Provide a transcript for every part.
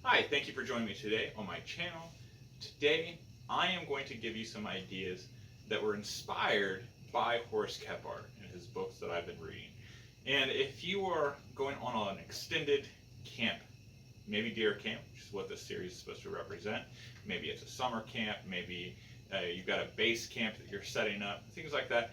Hi, thank you for joining me today on my channel. Today, I am going to give you some ideas that were inspired by Horace Kephart in his books that I've been reading. And if you are going on an extended camp, maybe deer camp, which is what this series is supposed to represent, maybe it's a summer camp, maybe you've got a base camp that you're setting up, things like that,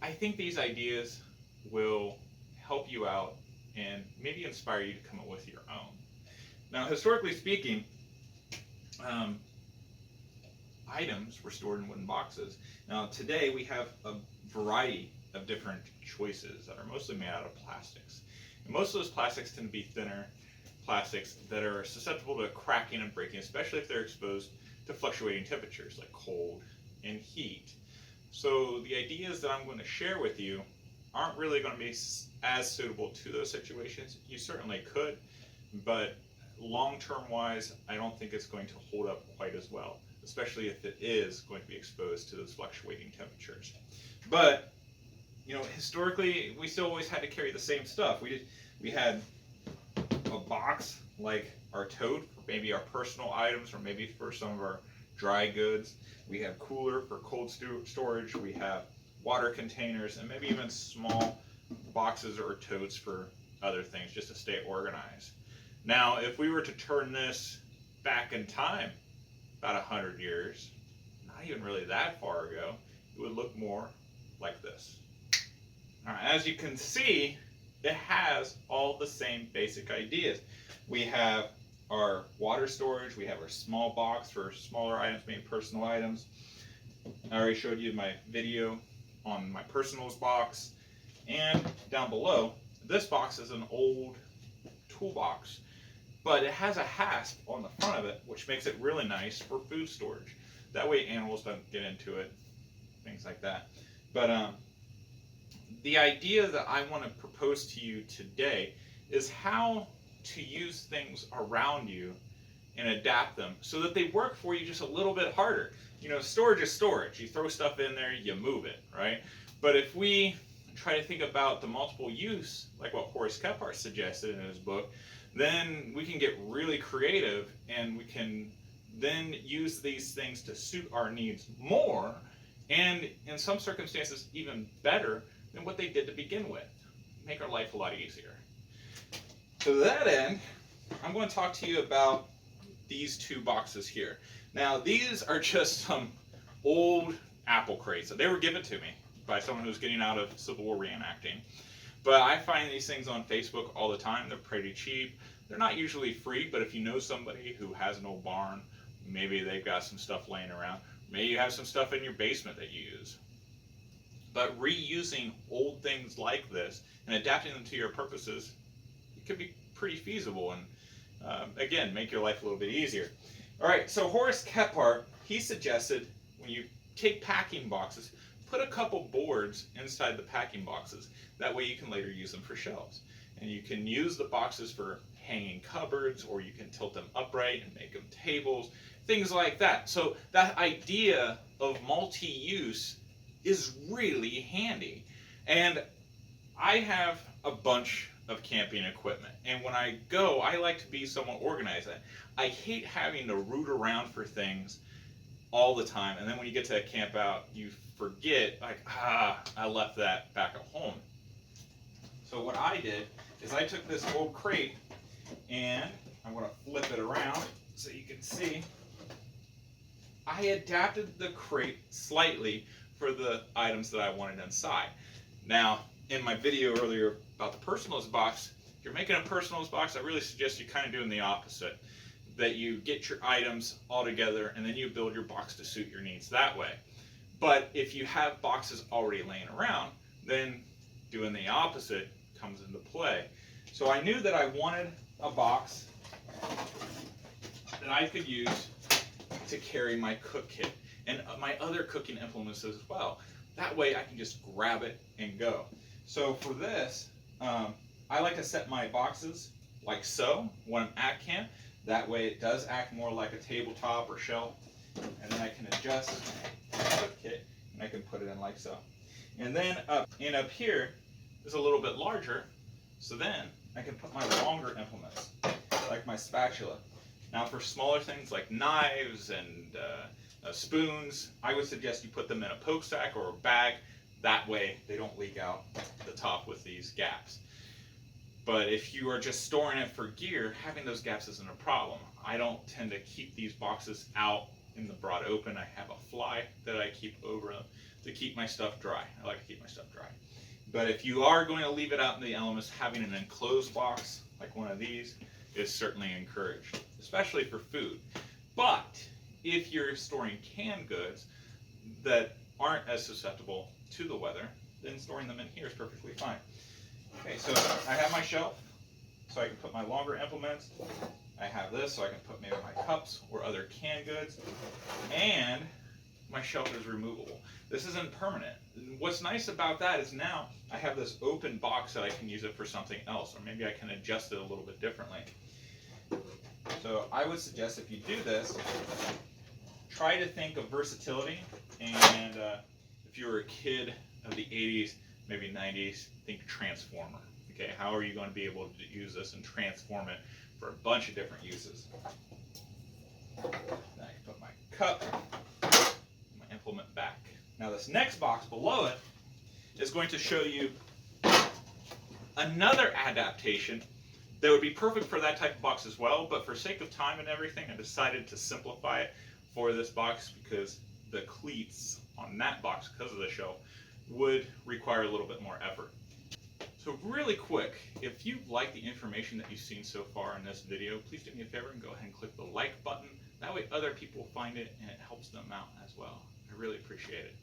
I think these ideas will help you out and maybe inspire you to come up with your own. Now, historically speaking, um, items were stored in wooden boxes. Now, today we have a variety of different choices that are mostly made out of plastics. And most of those plastics tend to be thinner plastics that are susceptible to cracking and breaking, especially if they're exposed to fluctuating temperatures like cold and heat. So the ideas that I'm going to share with you aren't really going to be as suitable to those situations. You certainly could, but long-term wise, I don't think it's going to hold up quite as well, especially if it is going to be exposed to those fluctuating temperatures. But historically, we still always had to carry the same stuff. We had a box like our tote for maybe our personal items or maybe for some of our dry goods. We have cooler for cold storage. We have water containers and maybe even small boxes or totes for other things just to stay organized. Now, if we were to turn this back in time, about 100 years, not even really that far ago, it would look more like this. Now, as you can see, it has all the same basic ideas. We have our water storage, we have our small box for smaller items, maybe personal items. I already showed you my video on my personals box. And down below, this box is an old toolbox, but it has a hasp on the front of it, which makes it really nice for food storage. That way animals don't get into it, things like that. But the idea that I want to propose to you today is how to use things around you and adapt them so that they work for you just a little bit harder. Storage is storage. You throw stuff in there, you move it, right? But if we try to think about the multiple use, like what Horace Kephart suggested in his book, then we can get really creative and we can then use these things to suit our needs more and in some circumstances even better than what they did to begin with. Make our life a lot easier. To that end, I'm going to talk to you about these two boxes here. Now, these are just some old apple crates. They were given to me by someone who's getting out of Civil War reenacting. But I find these things on Facebook all the time. They're pretty cheap. They're not usually free, but if you know somebody who has an old barn, maybe they've got some stuff laying around. Maybe you have some stuff in your basement that you use. But reusing old things like this and adapting them to your purposes, it could be pretty feasible and, again, make your life a little bit easier. All right, so Horace Kephart, he suggested when you take packing boxes, put a couple boards inside the packing boxes. That way you can later use them for shelves. And you can use the boxes for hanging cupboards, or you can tilt them upright and make them tables, things like that. So that idea of multi-use is really handy. And I have a bunch of camping equipment, and when I go, I like to be somewhat organized. I hate having to root around for things all the time, and then when you get to a camp out, you forget, like, I left that back at home. So what I did is I took this old crate, and I'm going to flip it around so you can see. I adapted the crate slightly for the items that I wanted inside. Now, in my video earlier about the personals box, if you're making a personals box, I really suggest you kind of doing the opposite. That you get your items all together and then you build your box to suit your needs that way. But if you have boxes already laying around, then doing the opposite comes into play. So I knew that I wanted a box that I could use to carry my cook kit and my other cooking implements as well. That way I can just grab it and go. So for this, I like to set my boxes like so when I'm at camp. That way it does act more like a tabletop or shelf. And then I can adjust my cook kit and I can put it in like so. And then up here is a little bit larger. So then I can put my longer implements, like my spatula. Now for smaller things like knives and spoons, I would suggest you put them in a poke sack or a bag. That way they don't leak out the top with these gaps. But if you are just storing it for gear, having those gaps isn't a problem. I don't tend to keep these boxes out in the broad open. I have a fly that I keep over them to keep my stuff dry. I like to keep my stuff dry. But if you are going to leave it out in the elements, having an enclosed box like one of these is certainly encouraged, especially for food. But if you're storing canned goods that aren't as susceptible to the weather, then storing them in here is perfectly fine. Okay, so I have my shelf, so I can put my longer implements. I have this, so I can put maybe my cups or other canned goods. And my shelf is removable. This isn't permanent. What's nice about that is now I have this open box that I can use it for something else, or maybe I can adjust it a little bit differently. So I would suggest if you do this, try to think of versatility, and if you were a kid of the 80s, maybe 90s, think Transformer. Okay, how are you going to be able to use this and transform it for a bunch of different uses? Now I can put my cup, my implement back. Now this next box below it is going to show you another adaptation that would be perfect for that type of box as well, but for sake of time and everything, I decided to simplify it for this box because the cleats on that box, because of the shelf, would require a little bit more effort. So really quick, if you like the information that you've seen so far in this video, please do me a favor and go ahead and click the like button. That way other people will find it and it helps them out as well. I really appreciate it.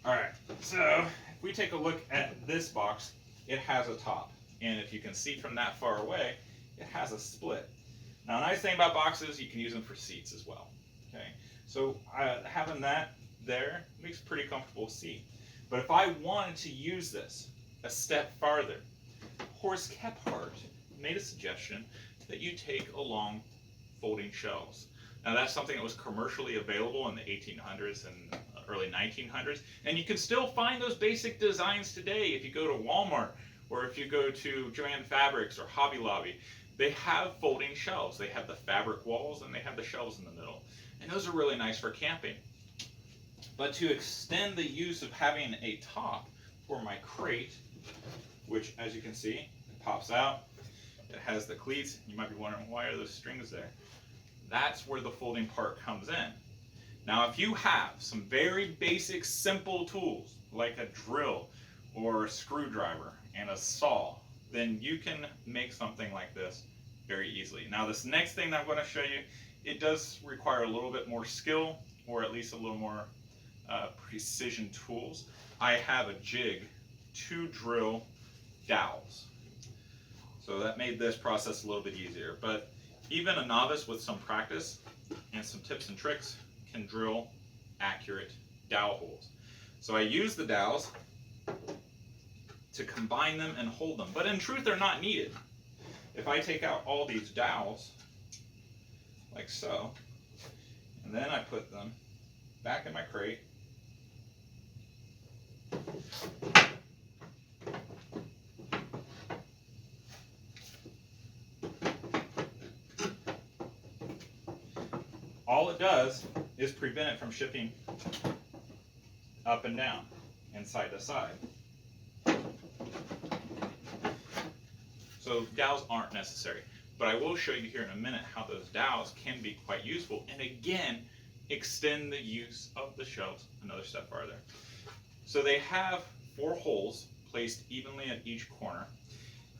Alright, so if we take a look at this box, it has a top. And if you can see from that far away, it has a split. Now, a nice thing about boxes, you can use them for seats as well. Okay, so having that there makes a pretty comfortable seat. But if I wanted to use this a step farther, Horst Kephart made a suggestion that you take along folding shelves. Now, that's something that was commercially available in the 1800s and early 1900s, and you can still find those basic designs today if you go to Walmart or if you go to Joann Fabrics or Hobby Lobby. They have folding shelves. They have the fabric walls and they have the shelves in the middle, and those are really nice for camping. But to extend the use of having a top for my crate, which as you can see, it pops out, it has the cleats. You might be wondering, why are those strings there? That's where the folding part comes in. Now, if you have some very basic, simple tools, like a drill or a screwdriver and a saw, then you can make something like this very easily. Now, this next thing that I'm going to show you, it does require a little bit more skill, or at least a little more precision tools. I have a jig to drill dowels. So that made this process a little bit easier. But even a novice with some practice and some tips and tricks can drill accurate dowel holes. So I use the dowels to combine them and hold them, but in truth they're not needed. If I take out all these dowels, like so, and then I put them back in my crate, all it does is prevent it from shifting up and down and side to side. So dowels aren't necessary, but I will show you here in a minute how those dowels can be quite useful, and again, extend the use of the shelves another step farther. So they have 4 holes placed evenly at each corner,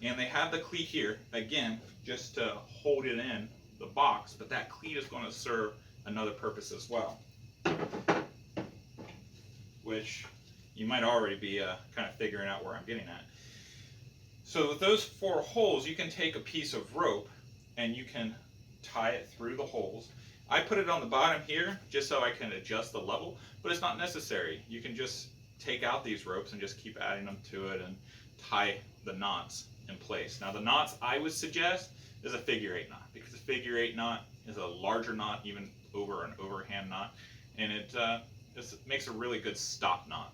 and they have the cleat here, again, just to hold it in the box, but that cleat is going to serve another purpose as well, which you might already be kind of figuring out where I'm getting at. So with those 4 holes, you can take a piece of rope and you can tie it through the holes. I put it on the bottom here just so I can adjust the level, but it's not necessary. You can just take out these ropes and just keep adding them to it and tie the knots in place. Now the knots I would suggest is a figure-8 knot, because a figure-8 knot is a larger knot, even over an overhand knot, and it makes a really good stop knot.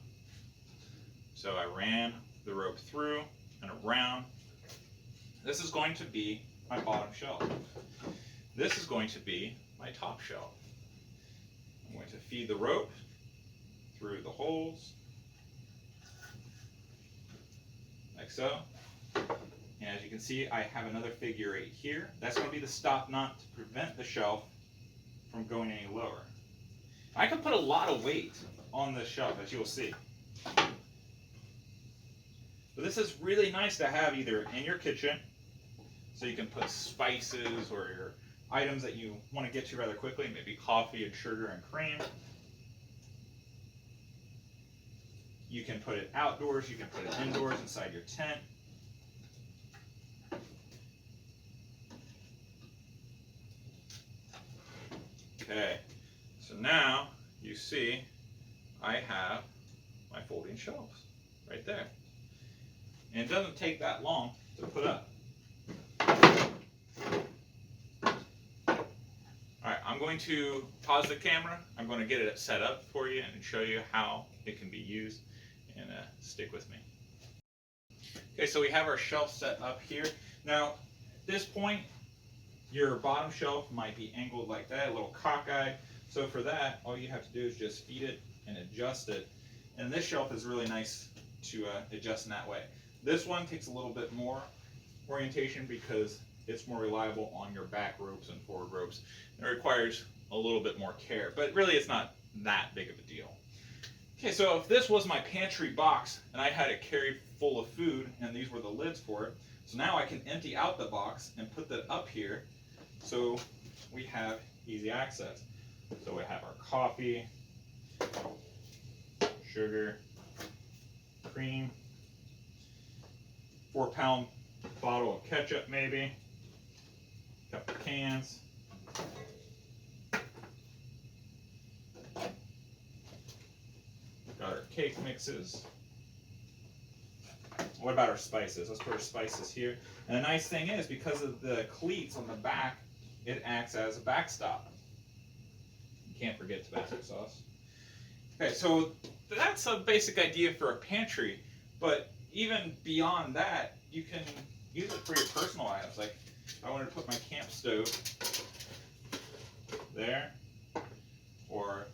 So I ran the rope through and around. This is going to be my bottom shelf. this is going to be my top shelf. I'm going to feed the rope through the holes, like so. And as you can see, I have another figure eight here. That's going to be the stop knot to prevent the shelf from going any lower. I can put a lot of weight on this shelf, as you'll see. But this is really nice to have either in your kitchen, so you can put spices or your items that you want to get to rather quickly, maybe coffee and sugar and cream. You can put it outdoors, you can put it indoors inside your tent. Okay, so now you see I have my folding shelves right there. And it doesn't take that long to put up. Alright, I'm going to pause the camera. I'm going to get it set up for you and show you how it can be used. And stick with me. Okay, so we have our shelf set up here. Now, at this point, your bottom shelf might be angled like that, a little cockeyed. So for that, all you have to do is just feed it and adjust it. And this shelf is really nice to adjust in that way. This one takes a little bit more orientation because it's more reliable on your back ropes and forward ropes. It requires a little bit more care, but really it's not that big of a deal. Okay, so if this was my pantry box and I had it carried full of food and these were the lids for it, so now I can empty out the box and put that up here so we have easy access. So we have our coffee, sugar, cream, 4-pound bottle of ketchup maybe, a couple cans, got our cake mixes. What about our spices? Let's put our spices here. And the nice thing is, because of the cleats on the back, it acts as a backstop. You can't forget Tabasco sauce. Okay, so that's a basic idea for a pantry, but even beyond that, you can use it for your personal items. Like, I wanted to put my camp stove there, or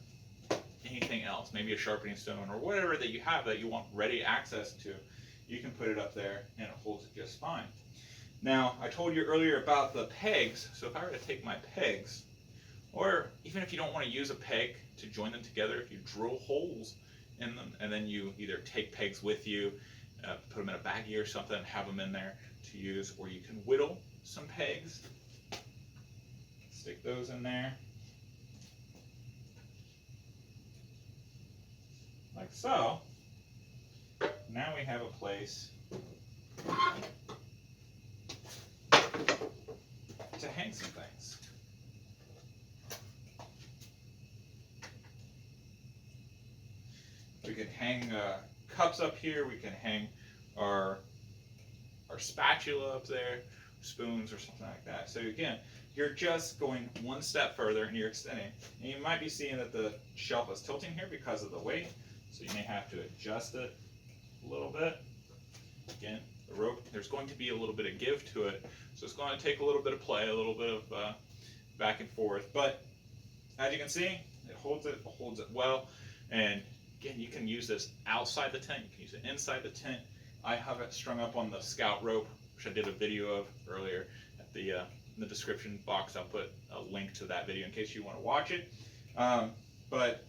anything else, maybe a sharpening stone or whatever that you have that you want ready access to, you can put it up there and it holds it just fine. Now, I told you earlier about the pegs, so if I were to take my pegs, or even if you don't want to use a peg to join them together, if you drill holes in them and then you either take pegs with you, put them in a baggie or something, have them in there to use, or you can whittle some pegs, stick those in there, like so. Now we have a place to hang some things. We can hang cups up here, we can hang our spatula up there, spoons or something like that. So again, you're just going one step further and you're extending. And you might be seeing that the shelf is tilting here because of the weight, so you may have to adjust it a little bit. Again, the rope, there's going to be a little bit of give to it, so it's going to take a little bit of play, a little bit of back and forth. But as you can see, it holds it well. And again, you can use this outside the tent, you can use it inside the tent. I have it strung up on the scout rope, which I did a video of earlier. At the in the description box, I'll put a link to that video in case you want to watch it. But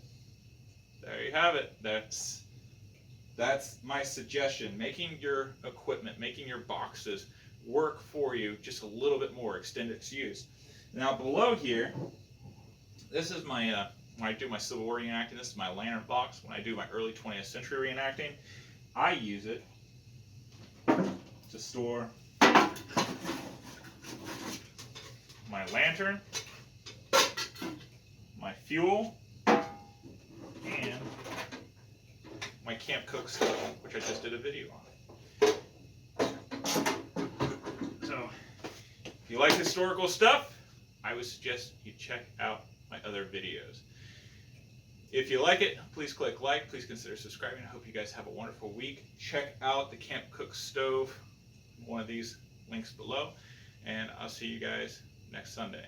there you have it. That's my suggestion. Making your equipment, making your boxes work for you just a little bit more, extend its use. Now below here, this is my when I do my Civil War reenacting, this is my lantern box. When I do my early 20th century reenacting, I use it to store my lantern, my fuel, and my Camp Cook stove, which I just did a video on. So, if you like historical stuff, I would suggest you check out my other videos. If you like it, please click like, please consider subscribing. I hope you guys have a wonderful week. Check out the Camp Cook stove, one of these links below, and I'll see you guys next Sunday.